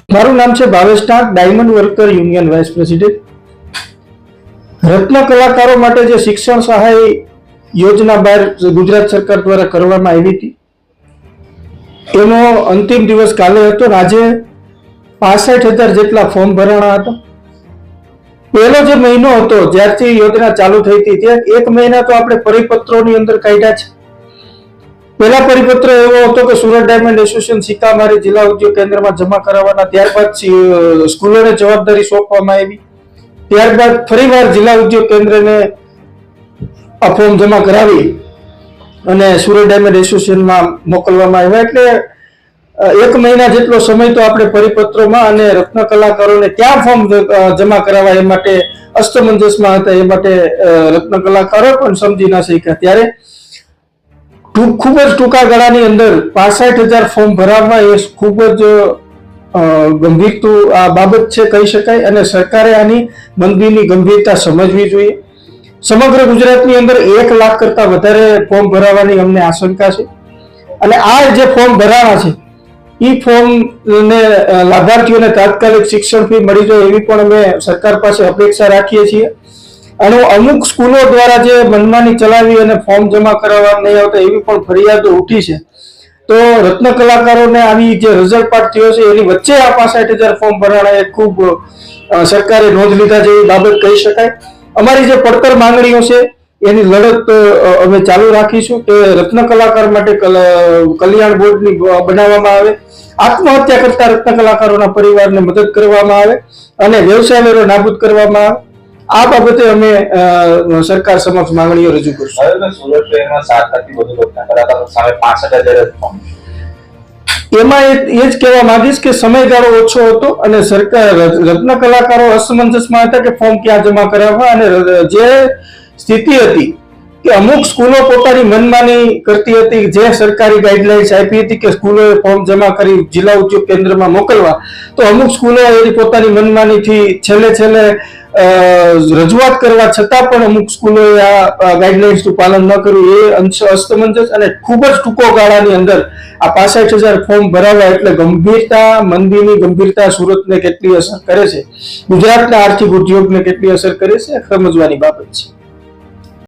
મારું નામ છે Bhavesh Tank, diamond worker union vice president. રત્ન કલાકારો માટે જે શિક્ષણ સહાય યોજના બહાર ગુજરાત સરકાર દ્વારા કરવામાં આવી હતી, એનો અંતિમ દિવસ કાલે હતો. આજે 65,000 જેટલા ફોર્મ ભરાણા હતા. પહેલો જે મહિનો હતો જ્યારથી યોજના ચાલુ થઈ હતી, ત્યાં 1 મહિના તો આપણે પરિપત્રોની અંદર કાઢ્યા છે. પહેલા પરિપત્ર એવો હતો કે સુરત ડાયમંડ એસોસિએશન સિક્કામારી જિલ્લા ઉદ્યોગ કેન્દ્રમાં જમા કરાવવાના. ત્યારબાદ સ્કૂલોને જવાબદારી સોંપવામાં આવી. ત્યારબાદ ફરીવાર જિલ્લા ઉદ્યોગ કેન્દ્રને આ ફોર્મ જમા કરાવી અને સુરત ડાયમંડ એસોસિએશનમાં મોકલવામાં આવ્યા. એટલે 1 મહિના જેટલો સમય તો આપણે પરિપત્રોમાં અને રત્ન કલાકારોને ક્યાં ફોર્મ જમા કરાવવા એ માટે અસ્તમંજસમાં હતા. એ માટે રત્ન કલાકારો પણ સમજી ના શક્યા. ત્યારે ખૂબ જ ટૂંકા ગાળાની અંદર 65,000 ફોર્મ ભરાવવા એ ખૂબ જ ગંભીર આ બાબત છે કહી શકાય. અને સરકારે આની મંદીની ગંભીરતા સમજવી જોઈએ. સમગ્ર ગુજરાતની અંદર 1 લાખ કરતા વધારે ફોર્મ ભરાવાની અમને આશંકા છે. અને આ જે ફોર્મ ભરાણા છે એ ફોર્મ ને લાભાર્થીઓને તાત્કાલિક શિક્ષણ ફી મળી જાય એવી પણ અમે સરકાર પાસે અપેક્ષા રાખીએ છીએ. અને અમુક સ્કૂલો દ્વારા જે મનમાની ચલાવી અને ફોર્મ જમા કરાવવા નહીં આવતા એવી પણ ફરિયાદો ઉઠી છે. તો રત્ન કલાકારોને આવી જે રઝળપાટ થયો છે એની વચ્ચે આ 65,000 ફોર્મ ભરાણા એ ખૂબ સરકારે નોંધ લીધા જેવી બાબત કહી શકાય. અમારી જે પડતર માંગણીઓ છે એની લડત અમે ચાલુ રાખીશું કે રત્ન કલાકાર માટે કલ્યાણ બોર્ડની બનાવવામાં આવે, આત્મહત્યા કરતા રત્ન કલાકારોના પરિવારને મદદ કરવામાં આવે અને વ્યવસાય વેરો નાબૂદ કરવામાં આવે. આ બાબતે અમે સરકાર સમક્ષ માંગણીઓ રજૂ કરશું. એમાં એ જ કહેવા માંગીશ કે સમયગાળો ઓછો હતો અને સરકાર રત્ન કલાકારો અસમંજસમાં હતા કે ફોર્મ ક્યાં જમા કરાવવા. અને જે સ્થિતિ હતી કે અમુક સ્કૂલો પોતાની મનમાની કરતી હતી, જે સરકારી ગાઈડલાઇન્સ આપી હતી કે સ્કૂલોએ ફોર્મ જમા કરી જિલ્લા ઉદ્યોગ કેન્દ્રમાં મોકલવા, તો અમુક સ્કૂલો એની પોતાની મનમાનીથી છેલ્લે રજૂઆત કરવા છતાં પણ અમુક સ્કૂલોએ આ ગાઈડલાઇન્સનું પાલન ન કર્યું. એ અસ્તમંજસ અને ખૂબ જ ટૂંકો ગાળાની અંદર આ 65,000 ફોર્મ ભરાવવા એટલે ગંભીરતા, મંદીની ગંભીરતા સુરતને કેટલી અસર કરે છે, ગુજરાતના આર્થિક ઉદ્યોગને કેટલી અસર કરે છે, સમજવાની બાબત છે.